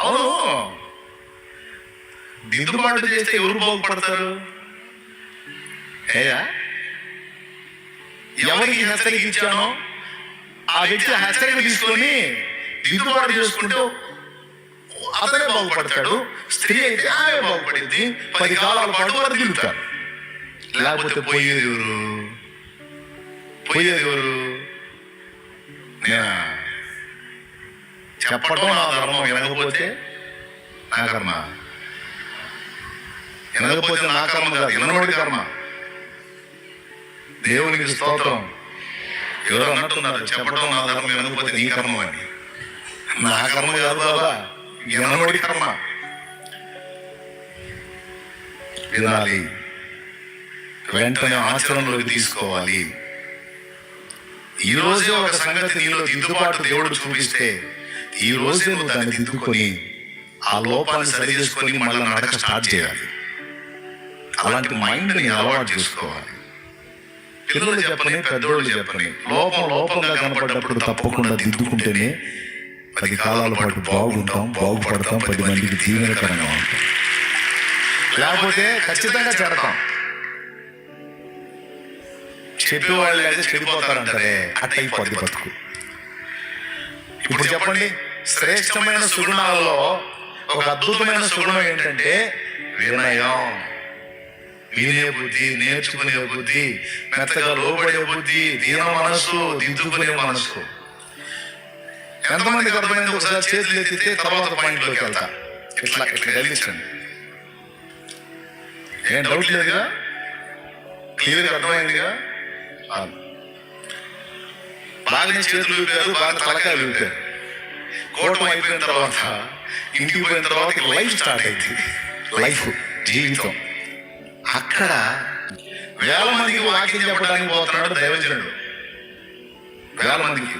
అవును, దిద్దుబాటు చేస్తే ఎవరు బాగుపడతారు? ఎవరికి హెచ్చరిక ఇచ్చానో ఆ వ్యక్తి హెచ్చరిక తీసుకొని దిద్దుబాటు చేసుకుంటూ అతనే బాగుపడతాడు. స్త్రీ అయితే ఆమె బాగుపడింది. 10 కాలాల పాటు వారు దిగుతారు. లేకపోతే పోయేది ఎవరు? చెప్పటం నా ధర్మం, వినకపోతే నా కర్మ. వినకపోతే నా కర్మ కాదు, విననోడి కర్మ. దేవునికి స్తోత్రం. ఎవరు అన్నట్టున్నారు, చెప్పడం నా ధర్మం, వినకపోతే నీ కర్మ అని. నా కర్మ కాదు బాబా, విననోడి కర్మ. వినాలి, వెంటనే ఆచరణలోకి తీసుకోవాలి. ఈ రోజే ఒక సంగతి నీలో దిద్దుబాటు దేవుడు చూపిస్తే ఈ రోజే నువ్వు దాన్ని దిద్దుకొని ఆ లోపాన్ని సరి చేసుకొని మళ్ళీ నడక స్టార్ట్ చేయాలి. అలాంటి మైండ్ని అలవాటు చేసుకోవాలి. పిల్లలు చెప్పని, పెద్దోళ్ళు చెప్పని, లోపంగా కనపడ్డప్పుడు తప్పకుండా దిద్దుకుంటేనే 10 కాలాల పాటు బాగుపడతాం, 10 మందికి దీవెనకరంగా ఉంటాం. లేకపోతే ఖచ్చితంగా చెడతాం. చెప్పేవాళ్ళు అయితే చెడిపోతారంటారే, అట్టయిపోద్ది బతుకు. ఇప్పుడు చెప్పండి, శ్రేష్టమైన సుగుణాలలో ఒక అద్భుతమైన సుగుణం ఏంటంటే వినయం. వినే బుద్ధి, నేర్చుకునే బుద్ధి, మెత్తగా లోబడే బుద్ధి, దీన మనసు, దిద్దుకునే మనసు. ఎంతమందికి అర్థమైంది? ఒకసారి చేతులు ఎత్తితే తర్వాత పాయింట్లోకి వెళ్తా. ఇట్లా గెలిచండి. ఏం డౌట్ లేదుగా? క్లియర్గా అర్థమైందిగా? బాగానే చేతులు ఊపారు, బాగా తలకాయ ఊపారు. కోటం అయిపోయిన తర్వాత, ఇంటికి పోయిన తర్వాత లైఫ్ స్టార్ట్ అయింది. లైఫ్, జీవితం. అక్కడ 1000 మందికి వాక్యం చెప్పడానికి పోతున్నాడు దైవజనుడు. 1000 మందికి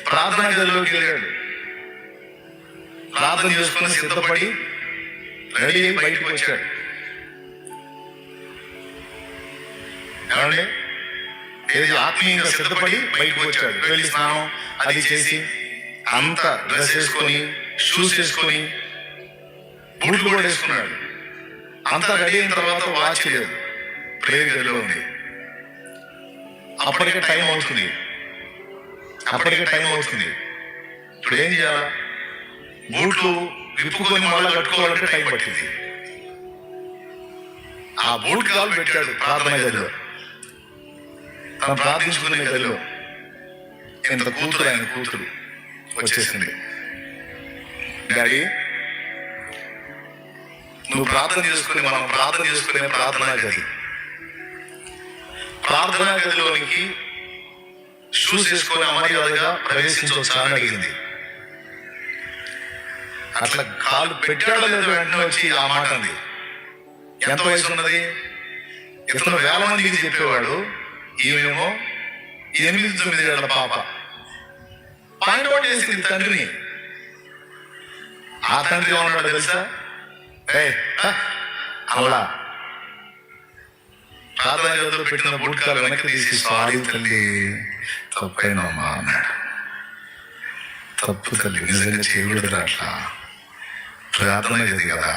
ప్రార్థన గదిలోకి వెళ్ళాడు. ప్రార్థన చేసుకుని సిద్ధపడి రెడీ అయి బయటకు వచ్చాడు. ఏమండి, ఏది ఆత్మీయంగా సిద్ధపడి బయటకు వచ్చాడు. వెళ్ళి స్నానం అది చేసి అంతా డ్రెస్ వేసుకొని, షూస్ వేసుకొని, బూట్లు కూడా వేసుకున్నాడు. అంతా రెడీ అయిన తర్వాత వాచ్ లేదు, ప్రేయర్ గదిలో ఉంది. అప్పటికే టైం అవుతుంది. ఇప్పుడు ఏం చేయాలా? బూట్లు విప్పుకొని మళ్ళా కట్టుకోవాలంటే టైం పట్టింది. ఆ బూట్ కాలు పెట్టాడు ప్రార్థన గదిలో. తను ప్రార్థించుకునే గదిలో ఇంత కూతురు, ఆయన కూతురు వచ్చేసింది. డాడీ, నువ్వు ప్రార్థన చేసుకుని, మనం ప్రార్థన చేసుకునే ప్రార్థనా గదిలోనికి షూస్ వేసుకొని అమర్యాదగా ప్రవేశించవచ్చా అని అడిగింది. అట్లా కాలు పెట్టాడో లేదో వెంటనే వచ్చి ఆ మాట అంది. ఎంత వయసు ఉన్నది? ఇతను 1000 మందికి చెప్పేవాడు, ఈమెమో 8-9 ఏళ్ల పాప. పాయింట్ అవుట్ చేసింది తండ్రిని. ఆ తండ్రి ఏమన్నాడు తెలుసా? అలా ప్రార్థన గదిలో పెట్టిన బూట్కాలు వెనక్కి తీసి, సారీ తల్లి, తప్పైనమ్మా అన్నాడు. తప్పు తల్లి, నిజంగా చేయకూడదు అట్లా. ప్రార్థన గది కదా,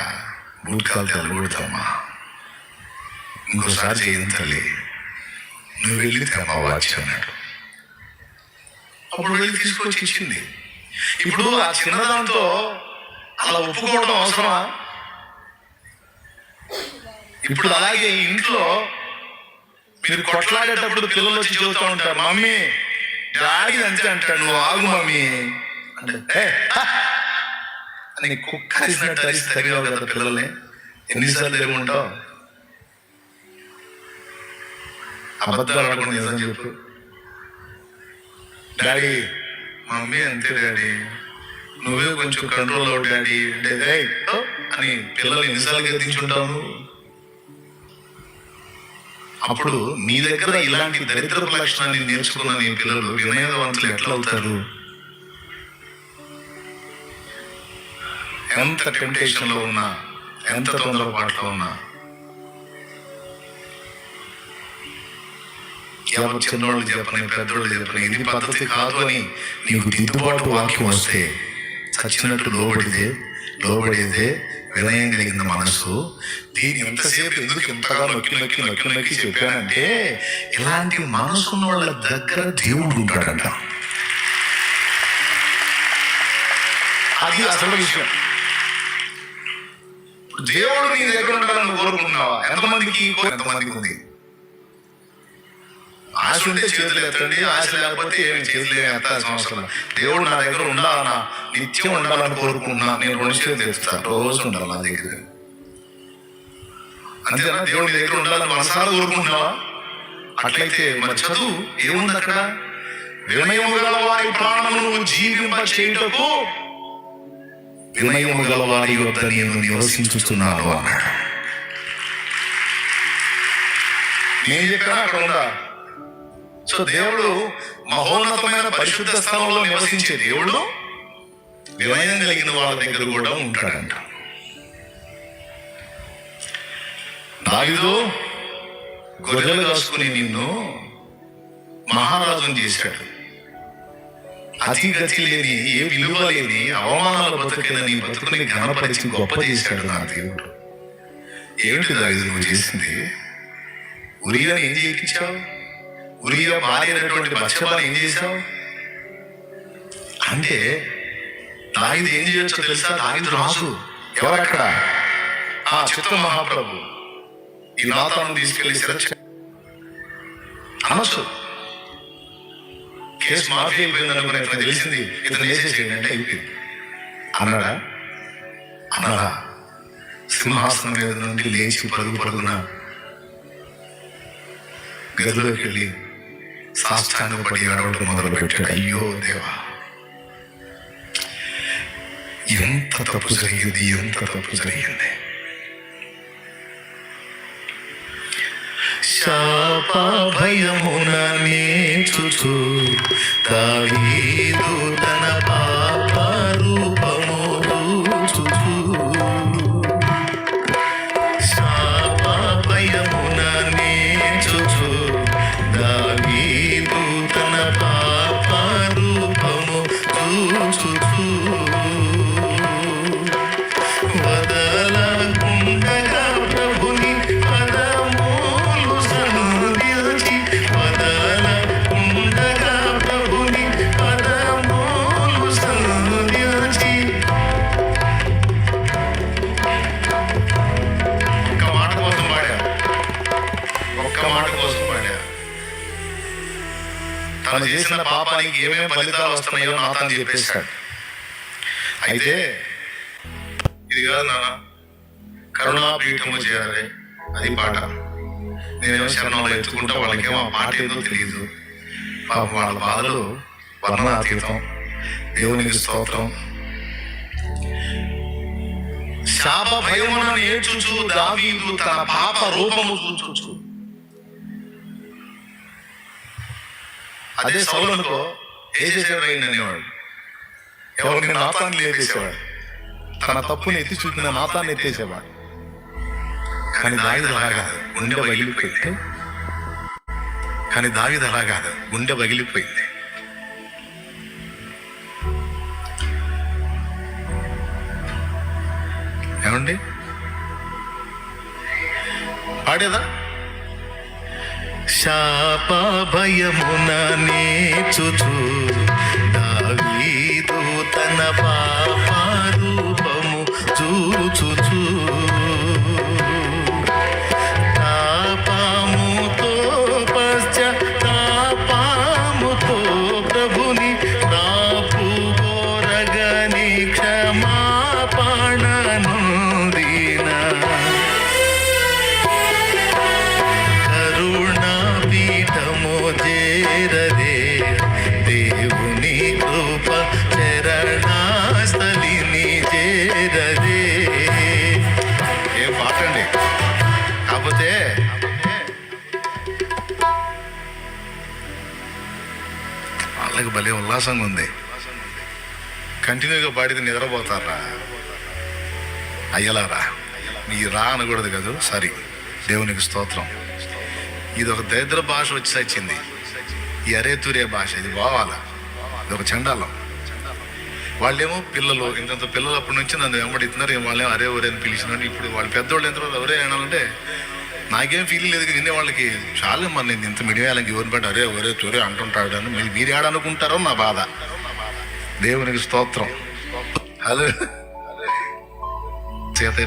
బూట్కాలు తెల్లకూడదమ్మా, ఇంకోసారి చేయదు తల్లి, నువ్వు వెళ్ళి తెమ్మా వాచ్ అన్నాడు. అప్పుడు వెళ్ళి తీసుకొచ్చి ఇచ్చింది. ఇప్పుడు ఆ చిన్నదాంతో అలా ఒప్పుకోవడం అవసరమా? ఇప్పుడు అలాగే ఇంట్లో మీరు కొట్లాడేటప్పుడు పిల్లలు వచ్చి చెబుతూ ఉంటారు, మమ్మీ డాడీ అంతే అంటాడు, నువ్వు ఆగు మమ్మీ అంటే అని కుక్క అరిసినట్టు అరిసి తగిలావు కదా పిల్లల్ని. ఎన్నిసార్లు తెలివి ఉంటావు? అబద్ధాలు ఆడకుండా నిజం చెప్పు. డాడీ, మమ్మీ అంతే డాడీ, నువ్వే కొంచెం కంట్రోల్ అవ్వు డాడీ అంటే అని పిల్లల్ని ఎన్నిసార్లు గద్దించుంటావు. అప్పుడు నీ దగ్గర ఇలాంటి దరిద్రపు లక్షణాన్ని నేర్చుకున్న నీ పిల్లలు వినయవంతులు ఎట్లా అవుతారు? ఎంత టెంప్టేషన్లో ఉన్నా, ఎంత తొందరపాట్లో ఉన్నా, ఎవరు చిన్నోళ్ళు చెప్పని, పెద్దోళ్ళు చెప్పని, ఇది పద్ధతి కాదు అని నీకు దిద్దుబాటు వాక్యం వస్తే చచ్చినట్టు లోబడిదే వినయం కలిగిన మనసు. దీన్ని ఎంతసేపు ఎందుకు ఇంతగా నొక్కి చెప్పానంటే, ఇలాంటి మనసున్న వాళ్ళ దగ్గర దేవుడు ఉంటాడంట. అది అసలు విషయం. దేవుడు నీ దగ్గర ఉండాలని కోరుకున్నావా? ఎంతమందికి ఉంది? ఆశ ఉంటే చేతులు ఎత్తండి, ఆశ లేకపోతే ఏమి చేతులు ఎత్తాల్సిన అవసరం. దేవుడు నా దగ్గర ఉండాలన్నా, నిత్యం ఉండాలని కోరుకుంటున్నా, నేను 2 చేతులు ఎత్తుతాను, రోజు ఉండాలి నా దగ్గర. అంతేనా? దేవుడి దగ్గర ఉండాలని మనసారా కోరుకుంటున్నావా? అట్లయితే మరి చదువు ఏముంది అక్కడ? వినయము గల వారి ప్రాణమును జీవింప చేయుటకు వినయము గల వారి వద్ద నేను నివసించుతున్నాను అన్నాడు. నేను చెప్పాను అక్కడ ఉందా? సో దేవుడు మహోన్నతమైన పరిశుద్ధ స్థలంలో నివసించే దేవుడు వినయం కలిగిన వాళ్ళ దగ్గర కూడా ఉంటాడంట. దావీదు గొర్రెలు కాసుకుని నిన్ను మహారాజుని చేశాడు. అతి గతి లేని, ఏ విలువ లేని, అవమానాల బతుకైన నీ బతుకుని ఘనపరిచి గొప్ప చేశాడు నా దేవుడు. ఏమిటి దావీదు నువ్వు చేసింది? ఉరియాని ఏం చేయించావు? ఉరియా భార్య అయినటువంటి బత్షెబాని ఏం చేశావు? అంటే దావీదు ఏం చేయొచ్చో తెలుసా? దావీదు రాజు. ఎవరక్కడ? ఆ చిత్త మహాప్రభు. ఈ నాతాను తీసుకెళ్లి అనొచ్చు. కేసు మాఫీ అయిపోయింది అనుకునే తెలిసింది, ఇతను వేసేసేయండి అంటే అయిపోయింది అన్నాడా? సింహాసనం మీద నుండి లేచి పరుగున గదిలోకి వెళ్ళి సాష్టాంగపడి అడవడం మొదలు పెట్టాడు. అయ్యో దేవా, ఎంత తప్పు జరిగింది. శాప భయమున నేర్చుచు దావీదు తన పాప రూపము చూచు. శాప భయమున నేర్చుచు దావీదు తన పాప రూపము చూచు. వదలకుండగా ప్రభుని పదములు సంధించి, వదలకుండగా ప్రభుని పదములు సంధించి. ఒక్క మాట కోసం పాడా. తను చేసిన పాపానికి ఏమేమి ఫలితాలు వస్తున్నాయో నాతాను చెప్పేశాడు. అయితే ఇది కాదు నాన్న, కరుణాపీఠము చేయాలి, అది పాట. నేనేమో శరణంలో ఎత్తుకుంటా, వాళ్ళకేమో ఆ పాట ఏదో తెలియదు. పాపం వాళ్ళ బాధలు వర్ణాతీతం. దేవునికి స్తోత్రం. శాప భయమున నేర్చుచు దావీదు తన పాప రూపము చూచుచు. అదే సౌలునుకో ఏ చేసేవాడు అనేవాడు, ఎవరిని నాతాన్ని లేపేసేవాడు, తన తప్పుని ఎత్తి చూపిన నాతాన్ని ఎత్తేసేవాడు. కానీ దావీదు అలా కాదు, గుండె పగిలిపోయింది. ఏమండి పాడేదా? శాప భయమున నేర్చుచు దావీదు తన పాప రూపము చూచుచు. తాపముతో పశ్చాత్తాపముతో ప్రభుని రాపు కోరగని క్షమాపణను దిన. కరుణాపీఠము చేరదే దేవుని కృప చరణాస్థలిని చేరదే. ఏం పాటండి. కాకపోతే వాళ్ళకి భలే ఉల్లాసంగా ఉంది. కంటిన్యూగా పాడితే నిద్రపోతారా? అయ్యలారా, నీ రా అనకూడదు కదా. సరే, దేవునికి స్తోత్రం. ఇది ఒక దరిద్ర భాష వచ్చింది, ఈ అరేతురే భాష. ఇది పోవాలా? ఇది ఒక చండాలం. వాళ్ళేమో పిల్లలు, ఇంత పిల్లలు అప్పటి నుంచి నన్ను వెంబడిస్తున్నారు. వాళ్ళేమో అరే ఒరే అని పిలిచినారు. ఇప్పుడు వాళ్ళ పెద్దవాళ్ళు ఎంత ఒరే అనాలంటే నాకేం ఫీలింగ్ లేదు. వినే వాళ్ళకి చాలా మరి నేను ఇంత మీడియా వాళ్ళకి ఎవరిని బట్టి అరే ఒరే తొరే అంటుంటాడు అని మీరు ఏడనుకుంటారో నా బాధ. దేవునికి స్తోత్రం. హలో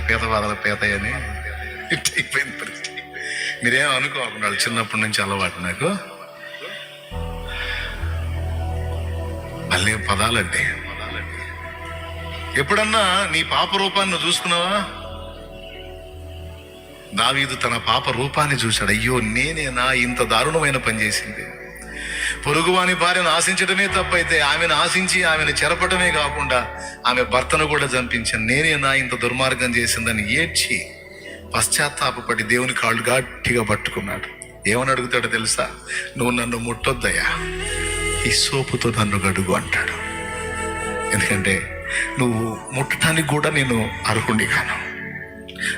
పేత బాధల పేతయ్య అని అయిపోయింది పరిస్థితి. మీరేం అనుకోకుండా చిన్నప్పటి నుంచి అలవాటు నాకు మళ్ళీ పదాలంటే. ఎప్పుడన్నా నీ పాప రూపాన్ని చూసుకున్నావా? దావీదు తన పాప రూపాన్ని చూశాడు. అయ్యో నేనేనా ఇంత దారుణమైన పని చేసింది. పొరుగువాని భార్యను ఆశించడమే తప్పైతే ఆమెను ఆశించి ఆమెను చెరపటమే కాకుండా ఆమె భర్తను కూడా చంపించాను. నేనేనా ఇంత దుర్మార్గం చేసిందని ఏడ్చి పశ్చాత్తాపడి దేవుని కాళ్ళు గట్టిగా పట్టుకున్నాడు. ఏమని అడుగుతాడో తెలుసా? నువ్వు నన్ను ముట్టొద్దయ్యా, ఈ సోపుతో నన్ను గడుగు అంటాడు. ఎందుకంటే నువ్వు ముట్టడానికి కూడా నేను అర్హుణ్ణి కాను,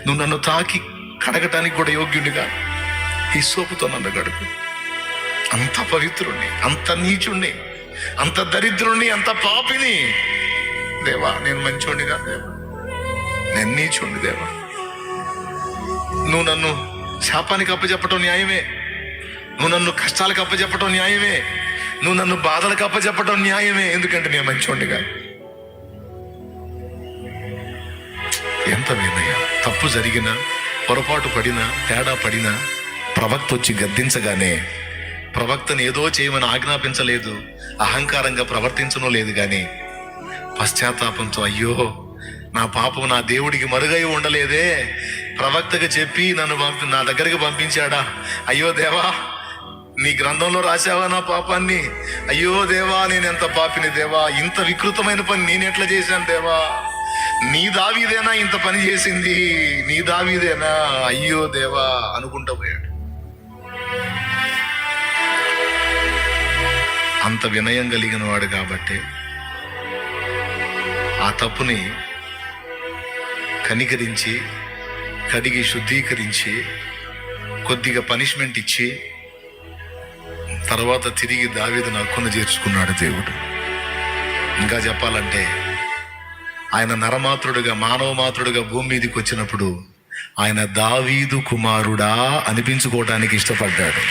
నువ్వు నన్ను తాకి కడగటానికి కూడా యోగ్యుడిని కాను, ఈ సోపుతో నన్ను గడుగు. అంత పవిత్రుణ్ణి, అంత నీచుణ్ణి, అంత దరిద్రుణ్ణి, అంత పాపిని. దేవా నేను మంచోడిని కాదు దేవా, నేను నీచుణ్ణి దేవా. నువ్వు నన్ను శాపానికి అప్పచెప్పటం న్యాయమే, నువ్వు నన్ను కష్టాలకు అప్పచెప్పటం న్యాయమే, నువ్వు నన్ను బాధలకు అప్పచెప్పటం న్యాయమే. ఎందుకంటే నేను మంచోడిని కాదు. ఎంత వినయ. తప్పు జరిగినా, పొరపాటు పడినా, తేడా పడినా ప్రవక్త వచ్చి గద్దించగానే ప్రవక్తను ఏదో చేయమని ఆజ్ఞాపించలేదు, అహంకారంగా ప్రవర్తించడం లేదు. కానీ పశ్చాత్తాపంతో అయ్యో నా పాపం నా దేవుడికి మరుగై ఉండలేదే, ప్రవక్తగా చెప్పి నన్ను నా దగ్గరికి పంపించాడా? అయ్యో దేవా నీ గ్రంథంలో రాశావా నా పాపాన్ని? అయ్యో దేవా నేను ఎంత పాపిని దేవా, ఇంత వికృతమైన పని నేను ఎట్లా చేశాను దేవా, నీ దావీదేనా ఇంత పని చేసింది, నీ దావీదేనా, అయ్యో దేవా అనుకుంటా పోయాడు. అంత వినయం కలిగిన వాడు కాబట్టి ఆ తప్పుని కనికరించి కడిగి శుద్ధీకరించి కొద్దిగా పనిష్మెంట్ ఇచ్చి తర్వాత తిరిగి దావీదును హక్కున చేర్చుకున్నాడు దేవుడు. ఇంకా చెప్పాలంటే ఆయన నరమాత్రుడుగా, మానవ మాత్రుడుగా భూమి మీదకి వచ్చినప్పుడు ఆయన దావీదు కుమారుడా అనిపించుకోవడానికి ఇష్టపడ్డాడు.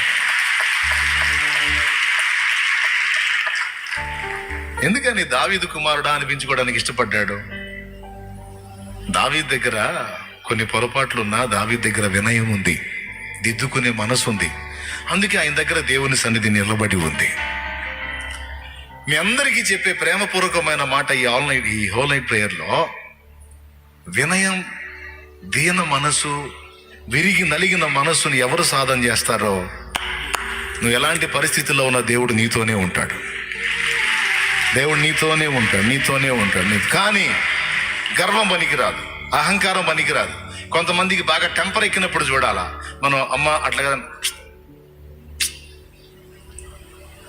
ఎందుకని దావీదు కుమారుడా అనిపించుకోవడానికి ఇష్టపడ్డాడు? దావీదు దగ్గర కొన్ని పొరపాట్లున్నా దావీదు దగ్గర వినయం ఉంది, దిద్దుకునే మనసు ఉంది. అందుకే ఆయన దగ్గర దేవుని సన్నిధి నిలబడి ఉంది. మీ అందరికీ చెప్పే ప్రేమపూర్వకమైన మాట ఈ హోల్ నైట్ ప్రేయర్లో, వినయం, దీన మనసు, విరిగి నలిగిన మనస్సుని ఎవరు సాధన చేస్తారో నువ్వు ఎలాంటి పరిస్థితుల్లో ఉన్న దేవుడు నీతోనే ఉంటాడు. దేవుడు నీతోనే ఉంటాడు. కానీ గర్వం పనికిరాదు, అహంకారం పనికిరాదు. కొంతమందికి బాగా టెంపర్ ఎక్కినప్పుడు చూడాలా మనం, అమ్మ అట్లా కదా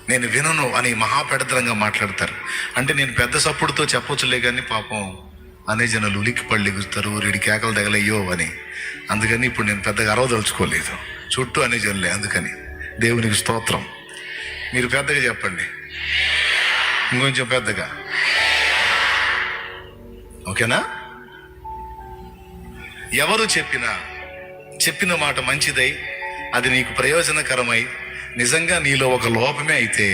నేను వినను అని మహాపెడతరంగా మాట్లాడతారు. అంటే నేను పెద్ద సప్పుడుతో చెప్పొచ్చులే కానీ పాపం అనే జనాలు ఉలిక్కి పళ్ళెగుస్తారు, వీడి కేకలు తగలయ్యో అని. అందుకని ఇప్పుడు నేను పెద్దగా అరవదలుచుకోలేదు, చుట్టూ అనే జనులే. అందుకని దేవునికి స్తోత్రం. మీరు పెద్దగా చెప్పండి, ఇంకొంచెం పెద్దగా, ఓకేనా? ఎవరు చెప్పిన మాట మంచిదై అది నీకు ప్రయోజనకరమై నిజంగా నీలో ఒక లోపమే అయితే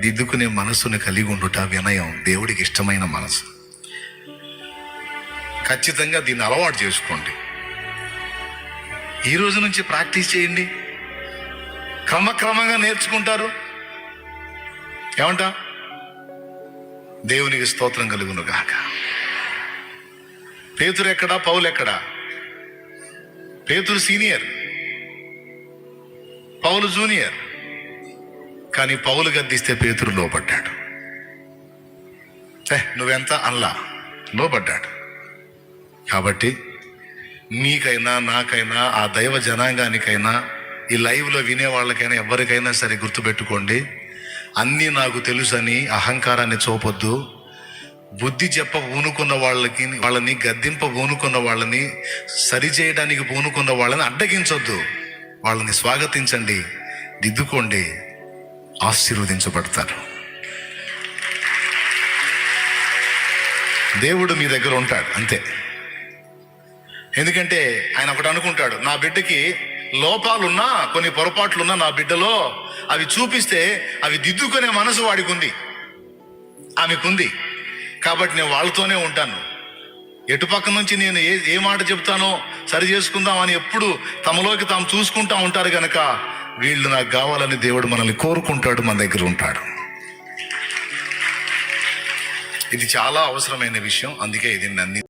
దిద్దుకునే మనసును కలిగి ఉండుట వినయం, దేవుడికి ఇష్టమైన మనసు. ఖచ్చితంగా దీన్ని అలవాటు చేసుకోండి. ఈ రోజు నుంచి ప్రాక్టీస్ చేయండి, క్రమక్రమంగా నేర్చుకుంటారు. ఏమంటా? దేవునికి స్తోత్రం కలుగును గాక. పేతురు ఎక్కడా, పౌలు ఎక్కడా? పేతురు సీనియర్, పౌలు జూనియర్. కానీ పౌలు గద్దిస్తే పేతురు లోపడ్డాడు. నువ్వెంత అల్లా లోపడ్డాడు. కాబట్టి నీకైనా నాకైనా ఆ దైవ జనాంగానికైనా ఈ లైవ్లో వినే వాళ్ళకైనా ఎవరికైనా సరే గుర్తుపెట్టుకోండి, అన్నీ నాకు తెలుసని అహంకారాన్ని చూపొద్దు. బుద్ధి చెప్ప పూనుకున్న వాళ్ళని గద్దింప పూనుకున్న వాళ్ళని, సరిచేయడానికి పూనుకున్న వాళ్ళని అడ్డగించొద్దు. వాళ్ళని స్వాగతించండి, దిద్దుకోండి, ఆశీర్వదించబడతారు. దేవుడు మీ దగ్గర ఉంటాడు అంతే. ఎందుకంటే ఆయన ఒకటి అనుకుంటాడు, నా బిడ్డకి లోపాలున్నా, కొన్ని పొరపాట్లున్నా నా బిడ్డలో అవి చూపిస్తే అవి దిద్దుకునే మనసు వాడికి ఉంది, ఆమెకుంది. కాబట్టి నేను వాళ్ళతోనే ఉంటాను. ఎటుపక్క నుంచి నేను ఏ మాట చెప్తానో సరి చేసుకుందాం అని ఎప్పుడు తమలోకి తాము చూసుకుంటా ఉంటారు కనుక వీళ్ళు నాకు కావాలని దేవుడు మనల్ని కోరుకుంటాడు, మన దగ్గర ఉంటాడు. ఇది చాలా అవసరమైన విషయం. అందుకే ఇది నన్ను